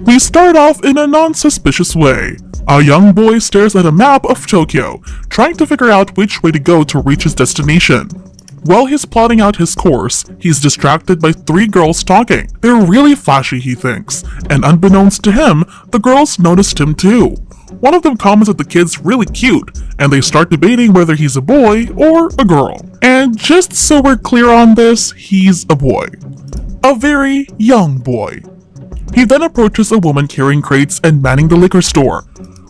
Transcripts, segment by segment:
We start off in a non-suspicious way. A young boy stares at a map of Tokyo, trying to figure out which way to go to reach his destination. While he's plotting out his course, he's distracted by 3 girls talking. They're really flashy, he thinks, and unbeknownst to him, the girls noticed him too. One of them comments that the kid's really cute, and they start debating whether he's a boy or a girl. And just so we're clear on this, he's a boy. A very young boy. He then approaches a woman carrying crates and manning the liquor store.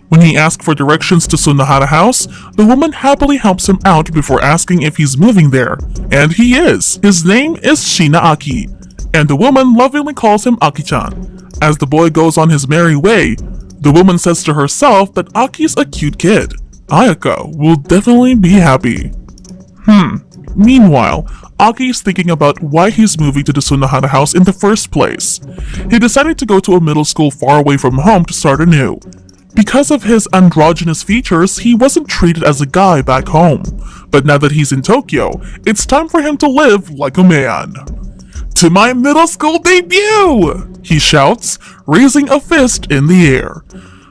When he asks for directions to Sunohara House, the woman happily helps him out before asking if he's moving there. And he is. His name is Shina Aki, and the woman lovingly calls him Aki-chan. As the boy goes on his merry way, the woman says to herself that Aki's a cute kid. Ayaka will definitely be happy. Meanwhile, Aki is thinking about why he's moving to the Sunohara house in the first place. He decided to go to a middle school far away from home to start anew. Because of his androgynous features, he wasn't treated as a guy back home. But now that he's in Tokyo, it's time for him to live like a man. To my middle school debut! He shouts, raising a fist in the air.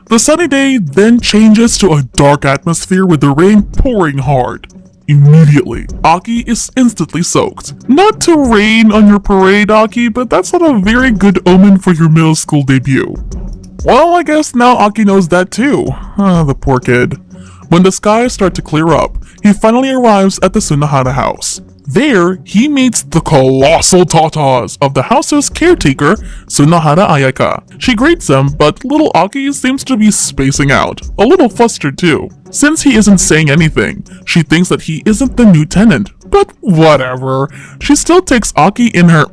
The sunny day then changes to a dark atmosphere with the rain pouring hard. Immediately, Aki is instantly soaked. Not to rain on your parade, Aki, but that's not a very good omen for your middle school debut. Well, I guess now Aki knows that too. The poor kid. When the skies start to clear up, he finally arrives at the Sunohara house. There, he meets the colossal tatas of the house's caretaker, Sunohara Ayaka. She greets him, but little Aki seems to be spacing out, a little flustered too. Since he isn't saying anything, she thinks that he isn't the new tenant, but whatever. She still takes Aki in her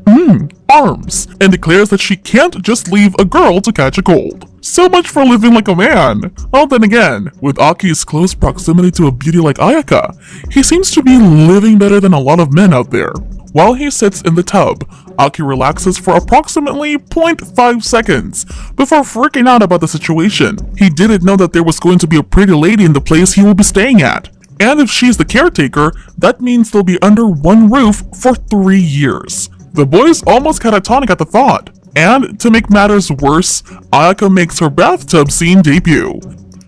arms and declares that she can't just leave a girl to catch a cold. So much for living like a man. Well, then again, with Aki's close proximity to a beauty like Ayaka, he seems to be living better than a lot of men out there. While he sits in the tub, Aki relaxes for approximately 0.5 seconds before freaking out about the situation. He didn't know that there was going to be a pretty lady in the place he will be staying at. And if she's the caretaker, that means they'll be under one roof for 3 years. The boys almost catatonic at the thought. And to make matters worse, Ayaka makes her bathtub scene debut.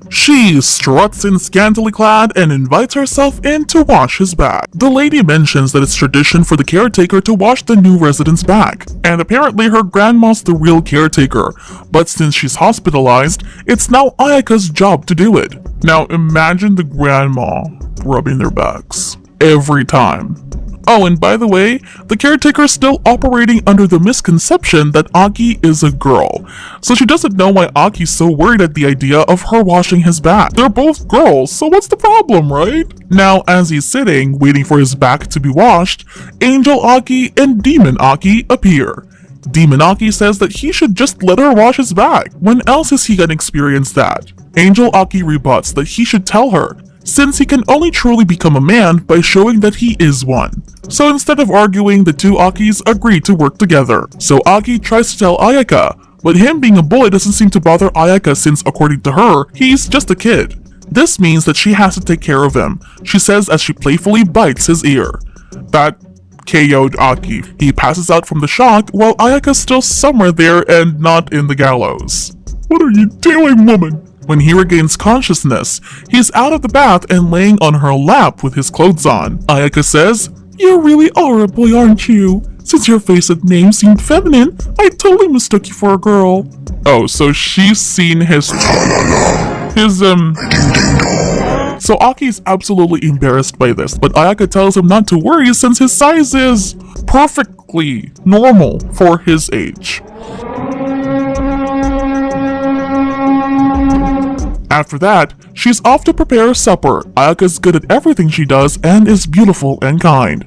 She struts in scantily clad and invites herself in to wash his back. The lady mentions that it's tradition for the caretaker to wash the new resident's back, and apparently her grandma's the real caretaker, but since she's hospitalized, it's now Ayaka's job to do it. Now imagine the grandma rubbing their backs every time. Oh, and by the way, the caretaker is still operating under the misconception that Aki is a girl, so she doesn't know why Aki's so worried at the idea of her washing his back. They're both girls, so what's the problem, right? Now, as he's sitting, waiting for his back to be washed, Angel Aki and Demon Aki appear. Demon Aki says that he should just let her wash his back. When else is he gonna experience that? Angel Aki rebuts that he should tell her, since he can only truly become a man by showing that he is one. So instead of arguing, the two Akis agree to work together. So Aki tries to tell Ayaka, but him being a boy doesn't seem to bother Ayaka since, according to her, he's just a kid. This means that she has to take care of him, she says as she playfully bites his ear. That KO'd Aki. He passes out from the shock while Ayaka's still somewhere there and not in the gallows. What are you doing, woman? When he regains consciousness, he's out of the bath and laying on her lap with his clothes on. Ayaka says, "You really are a boy, aren't you? Since your face and name seemed feminine, I totally mistook you for a girl." Oh, so she's seen his So Aki's absolutely embarrassed by this, but Ayaka tells him not to worry since his size is perfectly normal for his age. After that, she's off to prepare supper. Ayaka's good at everything she does and is beautiful and kind.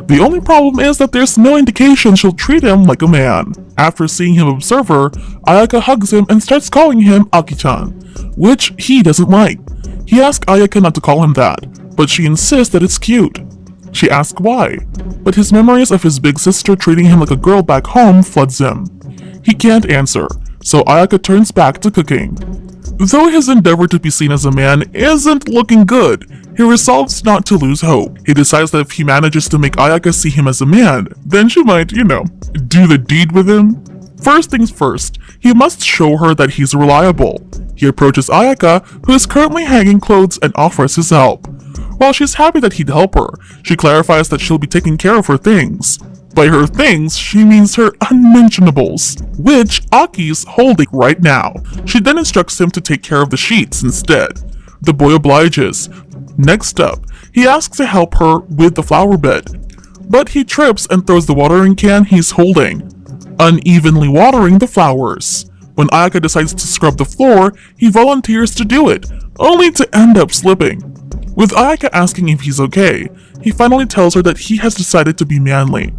The only problem is that there's no indication she'll treat him like a man. After seeing him observe her, Ayaka hugs him and starts calling him Aki-chan, which he doesn't like. He asks Ayaka not to call him that, but she insists that it's cute. She asks why, but his memories of his big sister treating him like a girl back home floods him. He can't answer, so Ayaka turns back to cooking. Though his endeavor to be seen as a man isn't looking good, he resolves not to lose hope. He decides that if he manages to make Ayaka see him as a man, then she might, do the deed with him. First things first, he must show her that he's reliable. He approaches Ayaka, who is currently hanging clothes, and offers his help. While she's happy that he'd help her, she clarifies that she'll be taking care of her things. By her things, she means her unmentionables, which Aki's holding right now. She then instructs him to take care of the sheets instead. The boy obliges. Next up, he asks to help her with the flower bed, but he trips and throws the watering can he's holding, unevenly watering the flowers. When Ayaka decides to scrub the floor, he volunteers to do it, only to end up slipping. With Ayaka asking if he's okay, he finally tells her that he has decided to be manly.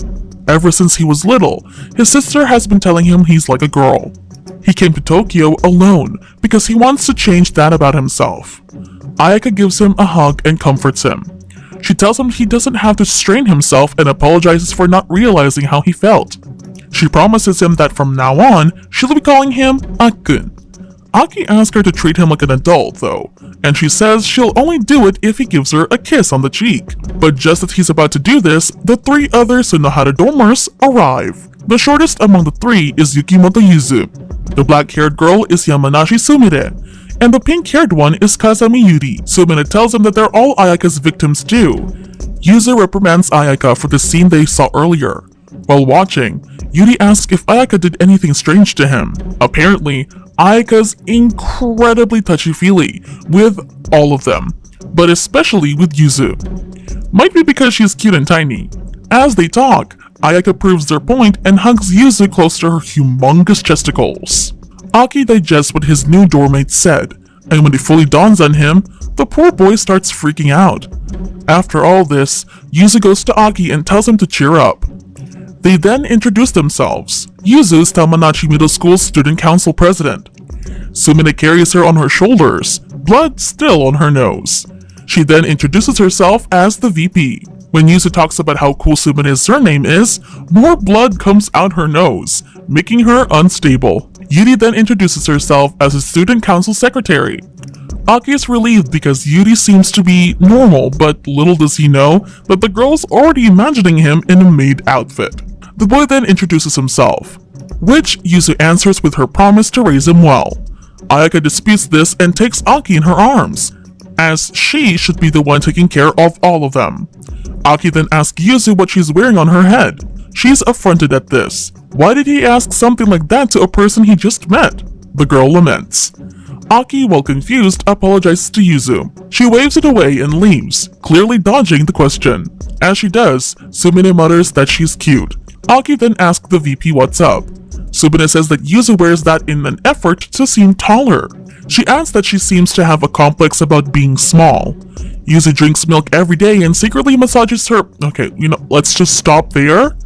Ever since he was little, his sister has been telling him he's like a girl. He came to Tokyo alone because he wants to change that about himself. Ayaka gives him a hug and comforts him. She tells him he doesn't have to strain himself and apologizes for not realizing how he felt. She promises him that from now on, she'll be calling him Akun. Aki asks her to treat him like an adult though, and she says she'll only do it if he gives her a kiss on the cheek. But just as he's about to do this, the three other Sunohara dormers arrive. The shortest among the three is Yukimoto Yuzu. The black-haired girl is Yamanashi Sumire, and the pink-haired one is Kazami Yuri. Sumire tells him that they're all Ayaka's victims too. Yuzu reprimands Ayaka for the scene they saw earlier. While watching, Yuri asks if Ayaka did anything strange to him. Apparently, Ayaka's incredibly touchy-feely with all of them, but especially with Yuzu. Might be because she's cute and tiny. As they talk, Ayaka proves their point and hugs Yuzu close to her humongous chesticles. Aki digests what his new doormate said, and when it fully dawns on him, the poor boy starts freaking out. After all this, Yuzu goes to Aki and tells him to cheer up. They then introduce themselves. Yuzu is Tamanachi Middle School's student council president. Sumine carries her on her shoulders, blood still on her nose. She then introduces herself as the VP. When Yuzu talks about how cool Sumine's surname is, more blood comes out her nose, making her unstable. Yuri then introduces herself as a student council secretary. Aki is relieved because Yuri seems to be normal, but little does he know that the girl's already imagining him in a maid outfit. The boy then introduces himself, which Yuzu answers with her promise to raise him well. Ayaka disputes this and takes Aki in her arms, as she should be the one taking care of all of them. Aki then asks Yuzu what she's wearing on her head. She's affronted at this. Why did he ask something like that to a person he just met? The girl laments. Aki, while confused, apologizes to Yuzu. She waves it away and leaves, clearly dodging the question. As she does, Sumine mutters that she's cute. Aki then asks the VP what's up. Sumine says that Yuzu wears that in an effort to seem taller. She adds that she seems to have a complex about being small. Yuzu drinks milk every day and secretly massages her. Okay, let's just stop there.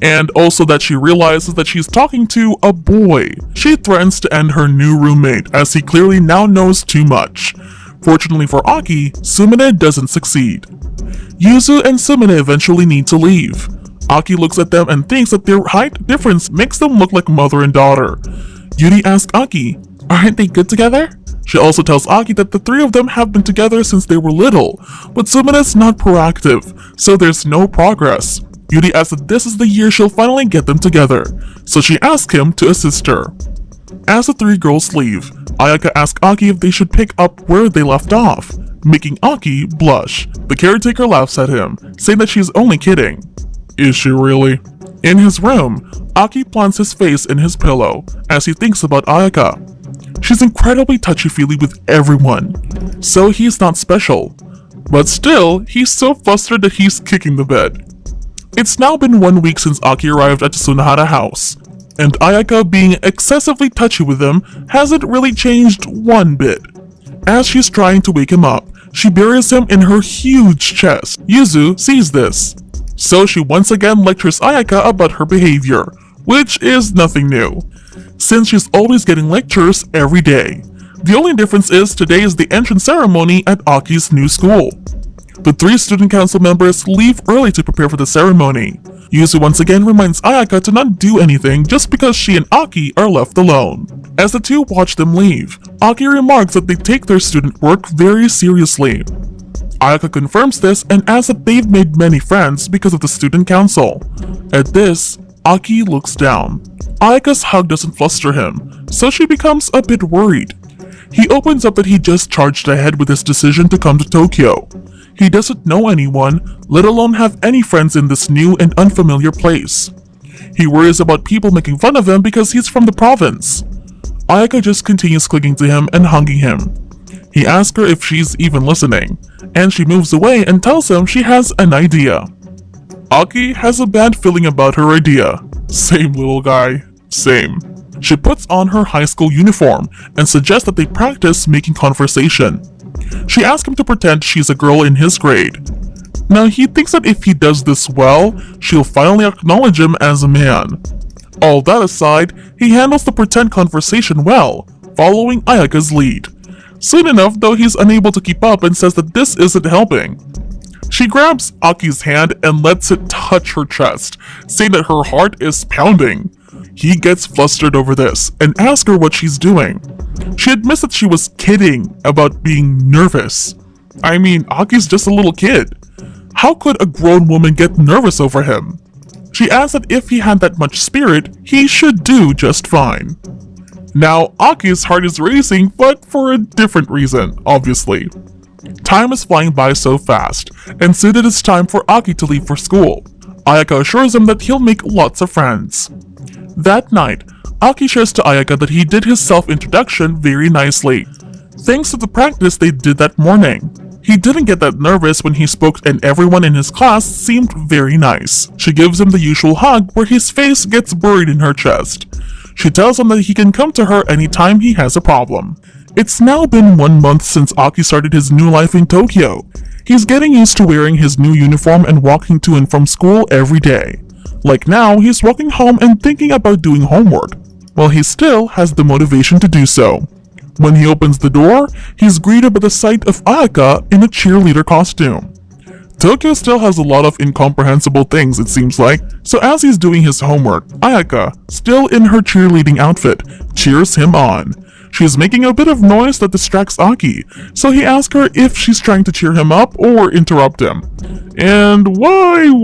And also that she realizes that she's talking to a boy. She threatens to end her new roommate as he clearly now knows too much. Fortunately for Aki, Sumine doesn't succeed. Yuzu and Sumine eventually need to leave. Aki looks at them and thinks that their height difference makes them look like mother and daughter. Yuri asks Aki, aren't they good together? She also tells Aki that the three of them have been together since they were little, but Sumine's not proactive, so there's no progress. Yuri asks that this is the year she'll finally get them together, so she asks him to assist her. As the three girls leave, Ayaka asks Aki if they should pick up where they left off, making Aki blush. The caretaker laughs at him, saying that she's only kidding. Is she really? In his room, Aki plants his face in his pillow as he thinks about Ayaka. She's incredibly touchy-feely with everyone, so he's not special. But still, he's so flustered that he's kicking the bed. It's now been 1 week since Aki arrived at the Sunohara house, and Ayaka being excessively touchy with him hasn't really changed one bit. As she's trying to wake him up, she buries him in her huge chest. Yuzu sees this, so she once again lectures Ayaka about her behavior, which is nothing new, since she's always getting lectures every day. The only difference is today is the entrance ceremony at Aki's new school. The three student council members leave early to prepare for the ceremony. Yuzu once again reminds Ayaka to not do anything just because she and Aki are left alone. As the two watch them leave, Aki remarks that they take their student work very seriously. Ayaka confirms this and adds that they've made many friends because of the student council. At this, Aki looks down. Ayaka's hug doesn't fluster him, so she becomes a bit worried. He opens up that he just charged ahead with his decision to come to Tokyo. He doesn't know anyone, let alone have any friends in this new and unfamiliar place. He worries about people making fun of him because he's from the province. Ayaka just continues clinging to him and hugging him. He asks her if she's even listening, and she moves away and tells him she has an idea. Aki has a bad feeling about her idea. Same, little guy, same. She puts on her high school uniform and suggests that they practice making conversation. She asks him to pretend she's a girl in his grade. Now he thinks that if he does this well, she'll finally acknowledge him as a man. All that aside, he handles the pretend conversation well, following Ayaka's lead. Soon enough, though, he's unable to keep up and says that this isn't helping. She grabs Aki's hand and lets it touch her chest, saying that her heart is pounding. He gets flustered over this and asks her what she's doing. She admits that she was kidding about being nervous. I mean, Aki's just a little kid. How could a grown woman get nervous over him? She asks that if he had that much spirit, he should do just fine. Now, Aki's heart is racing, but for a different reason, obviously. Time is flying by so fast, and soon it is time for Aki to leave for school. Ayaka assures him that he'll make lots of friends. That night, Aki shares to Ayaka that he did his self-introduction very nicely, thanks to the practice they did that morning. He didn't get that nervous when he spoke and everyone in his class seemed very nice. She gives him the usual hug where his face gets buried in her chest. She tells him that he can come to her anytime he has a problem. It's now been 1 month since Aki started his new life in Tokyo. He's getting used to wearing his new uniform and walking to and from school every day. Like now, he's walking home and thinking about doing homework, while he still has the motivation to do so. When he opens the door, he's greeted by the sight of Ayaka in a cheerleader costume. Tokyo still has a lot of incomprehensible things, it seems like, so as he's doing his homework, Ayaka, still in her cheerleading outfit, cheers him on. She's making a bit of noise that distracts Aki, so he asks her if she's trying to cheer him up or interrupt him. And why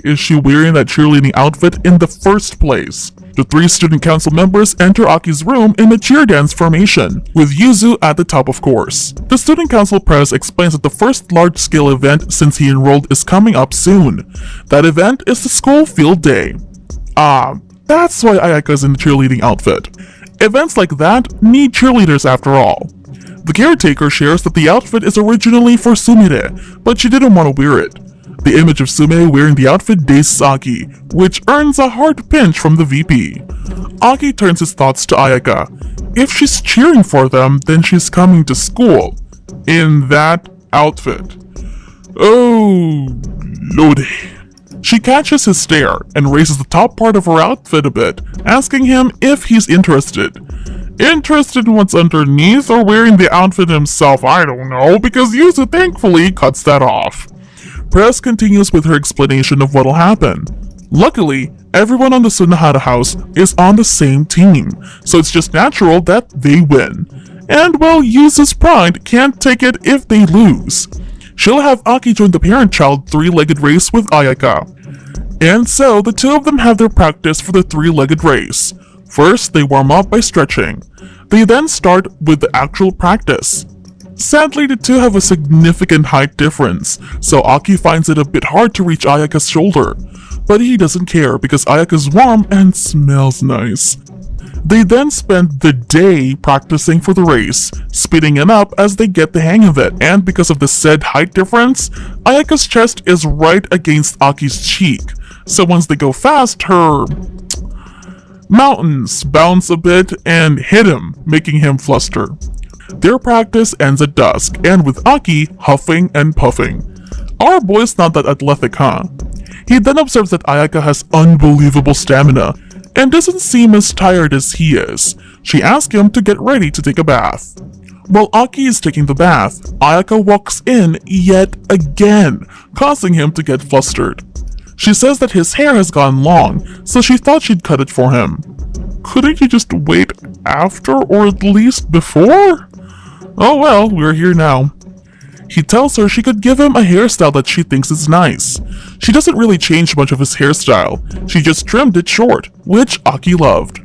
is she wearing that cheerleading outfit in the first place? The 3 student council members enter Aki's room in a cheer dance formation, with Yuzu at the top of course. The student council press explains that the first large-scale event since he enrolled is coming up soon. That event is the school field day. That's why Ayaka's in the cheerleading outfit. Events like that need cheerleaders after all. The caretaker shares that the outfit is originally for Sumire, but she didn't want to wear it. The image of Sumire wearing the outfit dazes Aki, which earns a hard pinch from the VP. Aki turns his thoughts to Ayaka. If she's cheering for them, then she's coming to school. In that outfit. Oh, lordy. She catches his stare and raises the top part of her outfit a bit, asking him if he's interested. Interested in what's underneath or wearing the outfit himself, I don't know, because Yuzu thankfully cuts that off. Press continues with her explanation of what'll happen. Luckily, everyone on the Sunahara house is on the same team, so it's just natural that they win. And well, Yuzu's pride can't take it if they lose. She'll have Aki join the parent-child 3-legged race with Ayaka. And so, the 2 of them have their practice for the 3-legged race. First, they warm up by stretching. They then start with the actual practice. Sadly, the 2 have a significant height difference, so Aki finds it a bit hard to reach Ayaka's shoulder. But he doesn't care because Ayaka's warm and smells nice. They then spend the day practicing for the race, speeding it up as they get the hang of it, and because of the said height difference, Ayaka's chest is right against Aki's cheek, so once they go fast, her mountains bounce a bit and hit him, making him fluster. Their practice ends at dusk, and with Aki huffing and puffing. Our boy's not that athletic, huh? He then observes that Ayaka has unbelievable stamina, and doesn't seem as tired as he is. She asks him to get ready to take a bath. While Aki is taking the bath, Ayaka walks in yet again, causing him to get flustered. She says that his hair has gone long, so she thought she'd cut it for him. Couldn't you just wait after or at least before? Oh well, we're here now. He tells her she could give him a hairstyle that she thinks is nice. She doesn't really change much of his hairstyle, she just trimmed it short, which Aki loved.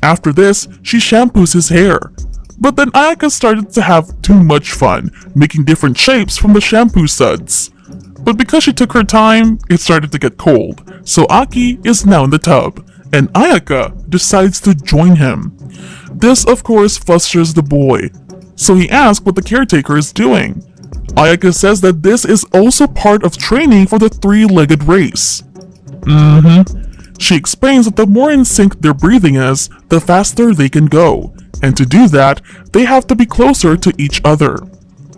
After this, she shampoos his hair. But then Ayaka started to have too much fun, making different shapes from the shampoo suds. But because she took her time, it started to get cold, so Aki is now in the tub, and Ayaka decides to join him. This of course frustrates the boy, so he asks what the caretaker is doing. Ayaka says that this is also part of training for the three-legged race. She explains that the more in sync their breathing is, the faster they can go, and to do that, they have to be closer to each other.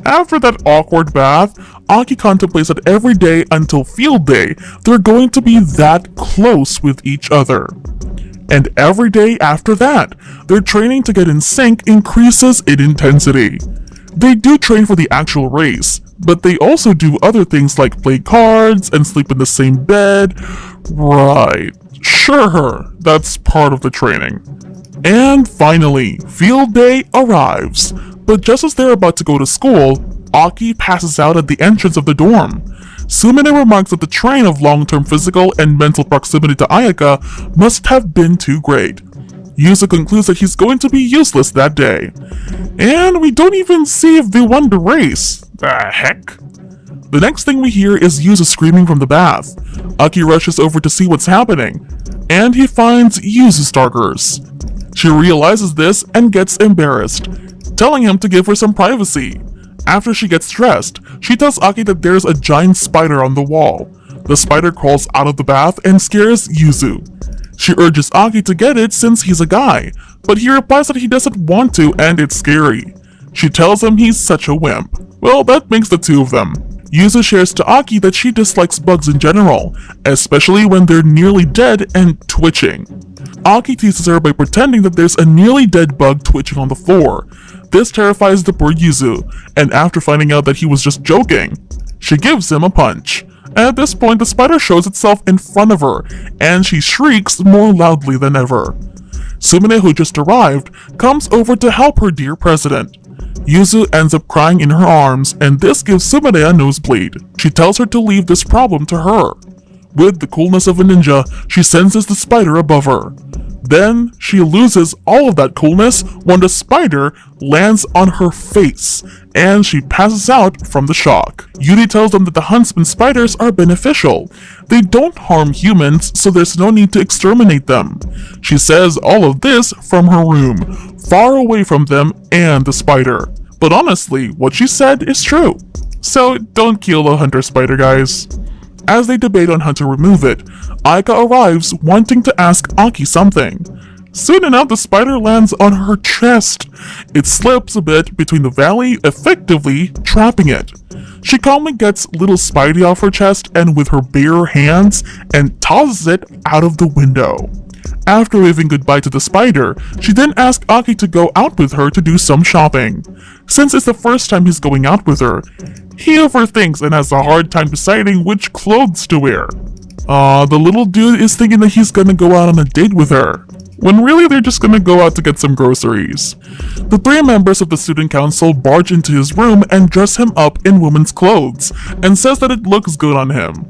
After that awkward bath, Aki contemplates that every day until field day, they're going to be that close with each other. And every day after that, their training to get in sync increases in intensity. They do train for the actual race, but they also do other things like play cards and sleep in the same bed. Right, sure, that's part of the training. And finally, field day arrives. But just as they're about to go to school, Aki passes out at the entrance of the dorm. Sumine remarks that the strain of long-term physical and mental proximity to Ayaka must have been too great. Yuzu concludes that he's going to be useless that day. And we don't even see if they won the race. The heck? The next thing we hear is Yuzu screaming from the bath. Aki rushes over to see what's happening, and he finds Yuzu's stalkers. She realizes this and gets embarrassed, telling him to give her some privacy. After she gets dressed, she tells Aki that there's a giant spider on the wall. The spider crawls out of the bath and scares Yuzu. She urges Aki to get it since he's a guy, but he replies that he doesn't want to and it's scary. She tells him he's such a wimp. Well, that makes the two of them. Yuzu shares to Aki that she dislikes bugs in general, especially when they're nearly dead and twitching. Aki teases her by pretending that there's a nearly dead bug twitching on the floor. This terrifies the poor Yuzu, and after finding out that he was just joking, she gives him a punch. At this point, the spider shows itself in front of her, and she shrieks more loudly than ever. Sumine, who just arrived, comes over to help her dear president. Yuzu ends up crying in her arms, and this gives Sumine a nosebleed. She tells her to leave this problem to her. With the coolness of a ninja, she senses the spider above her. Then, she loses all of that coolness when the spider lands on her face, and she passes out from the shock. Yuri tells them that the huntsman spiders are beneficial. They don't harm humans, so there's no need to exterminate them. She says all of this from her room, far away from them and the spider. But honestly, what she said is true. So don't kill the hunter spider, guys. As they debate on how to remove it, Ayaka arrives wanting to ask Aki something. Soon enough, the spider lands on her chest. It slips a bit between the valley, effectively trapping it. She calmly gets little Spidey off her chest and with her bare hands and tosses it out of the window. After waving goodbye to the spider, she then asks Aki to go out with her to do some shopping. Since it's the first time he's going out with her, he overthinks and has a hard time deciding which clothes to wear. The little dude is thinking that he's gonna go out on a date with her, when really they're just gonna go out to get some groceries. The three members of the student council barge into his room and dress him up in women's clothes, and says that it looks good on him.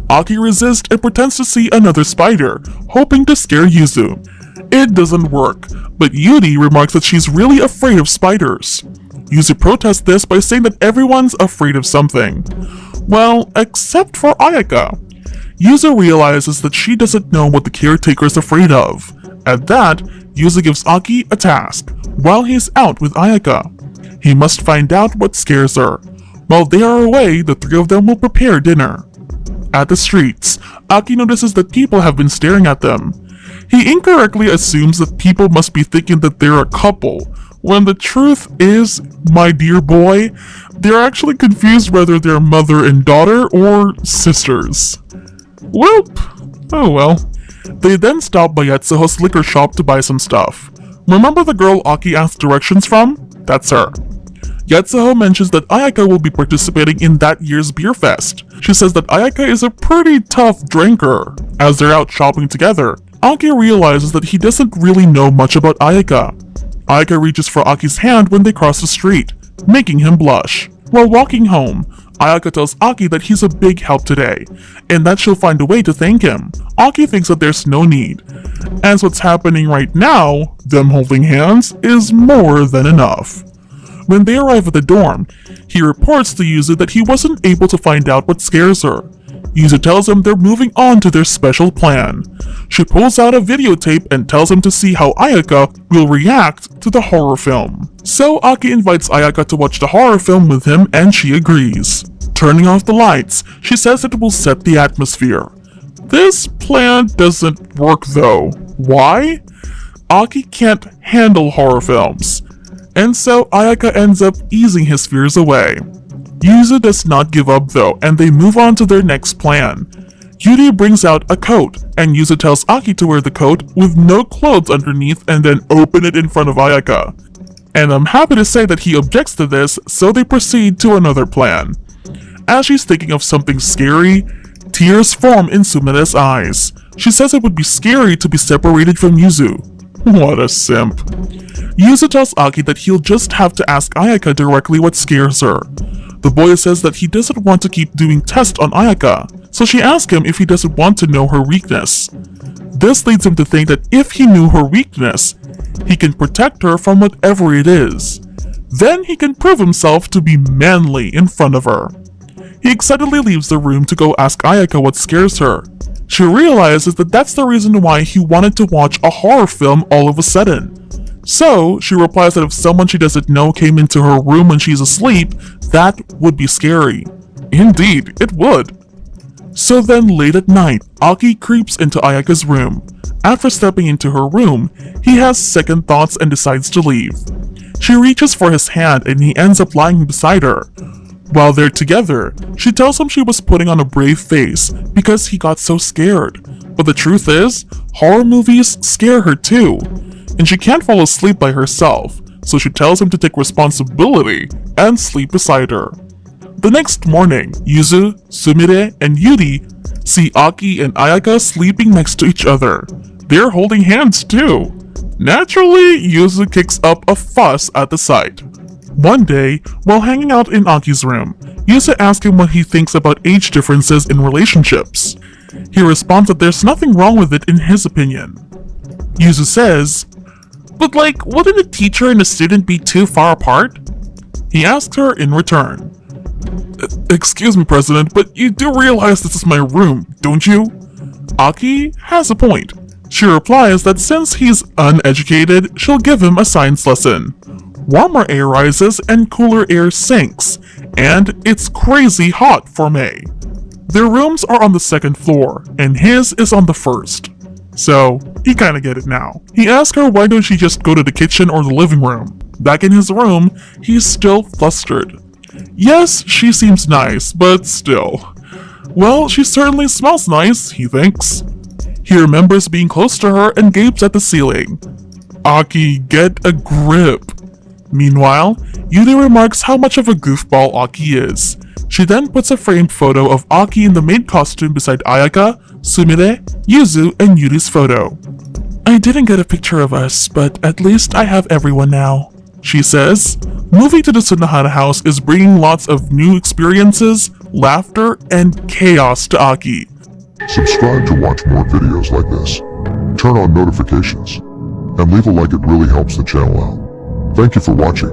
Aki resists and pretends to see another spider, hoping to scare Yuzu. It doesn't work, but Yuri remarks that she's really afraid of spiders. Yuzu protests this by saying that everyone's afraid of something. Well, except for Ayaka. Yuzu realizes that she doesn't know what the caretaker is afraid of. At that, Yuzu gives Aki a task, while he's out with Ayaka. He must find out what scares her. While they are away, the three of them will prepare dinner. At the streets, Aki notices that people have been staring at them. He incorrectly assumes that people must be thinking that they're a couple, when the truth is, my dear boy, they're actually confused whether they're mother and daughter or sisters. Whoop! Oh well. They then stop by Yatsuho's liquor shop to buy some stuff. Remember the girl Aki asked directions from? That's her. Yatsuho mentions that Ayaka will be participating in that year's beer fest. She says that Ayaka is a pretty tough drinker. As they're out shopping together, Aki realizes that he doesn't really know much about Ayaka. Ayaka reaches for Aki's hand when they cross the street, making him blush. While walking home, Ayaka tells Aki that he's a big help today, and that she'll find a way to thank him. Aki thinks that there's no need, as what's happening right now, them holding hands, is more than enough. When they arrive at the dorm, he reports to Yuzu that he wasn't able to find out what scares her. Yuzu tells him they're moving on to their special plan. She pulls out a videotape and tells him to see how Ayaka will react to the horror film. So Aki invites Ayaka to watch the horror film with him and she agrees. Turning off the lights, she says it will set the atmosphere. This plan doesn't work though. Why? Aki can't handle horror films, and so Ayaka ends up easing his fears away. Yuzu does not give up though, and they move on to their next plan. Yuri brings out a coat, and Yuzu tells Aki to wear the coat with no clothes underneath and then open it in front of Ayaka. And I'm happy to say that he objects to this, so they proceed to another plan. As she's thinking of something scary, tears form in Sumire's eyes. She says it would be scary to be separated from Yuzu. What a simp. Yuzu tells Aki that he'll just have to ask Ayaka directly what scares her. The boy says that he doesn't want to keep doing tests on Ayaka, so she asks him if he doesn't want to know her weakness. This leads him to think that if he knew her weakness, he can protect her from whatever it is. Then he can prove himself to be manly in front of her. He excitedly leaves the room to go ask Ayaka what scares her. She realizes that that's the reason why he wanted to watch a horror film all of a sudden. So, she replies that if someone she doesn't know came into her room when she's asleep, that would be scary. Indeed, it would. So then late at night, Aki creeps into Ayaka's room. After stepping into her room, he has second thoughts and decides to leave. She reaches for his hand and he ends up lying beside her. While they're together, she tells him she was putting on a brave face because he got so scared. But the truth is, horror movies scare her too. And she can't fall asleep by herself, so she tells him to take responsibility and sleep beside her. The next morning, Yuzu, Sumire, and Yuri see Aki and Ayaka sleeping next to each other. They're holding hands too. Naturally, Yuzu kicks up a fuss at the sight. One day, while hanging out in Aki's room, Yuzu asks him what he thinks about age differences in relationships. He responds that there's nothing wrong with it in his opinion. Yuzu says, "But like, wouldn't a teacher and a student be too far apart?" He asks her in return, "Excuse me, President, but you do realize this is my room, don't you?" Aki has a point. She replies that since he's uneducated, she'll give him a science lesson. Warmer air rises and cooler air sinks, and it's crazy hot for May. Their rooms are on the second floor, and his is on the first. So, you kinda get it now. He asks her why don't she just go to the kitchen or the living room. Back in his room, he's still flustered. Yes, she seems nice, but still. Well, she certainly smells nice, he thinks. He remembers being close to her and gapes at the ceiling. Aki, get a grip. Meanwhile, Yuri remarks how much of a goofball Aki is. She then puts a framed photo of Aki in the maid costume beside Ayaka, Sumire, Yuzu, and Yuri's photo. "I didn't get a picture of us, but at least I have everyone now," she says. Moving to the Sunohara house is bringing lots of new experiences, laughter, and chaos to Aki. Subscribe to watch more videos like this. Turn on notifications. And leave a like, it really helps the channel out. Thank you for watching.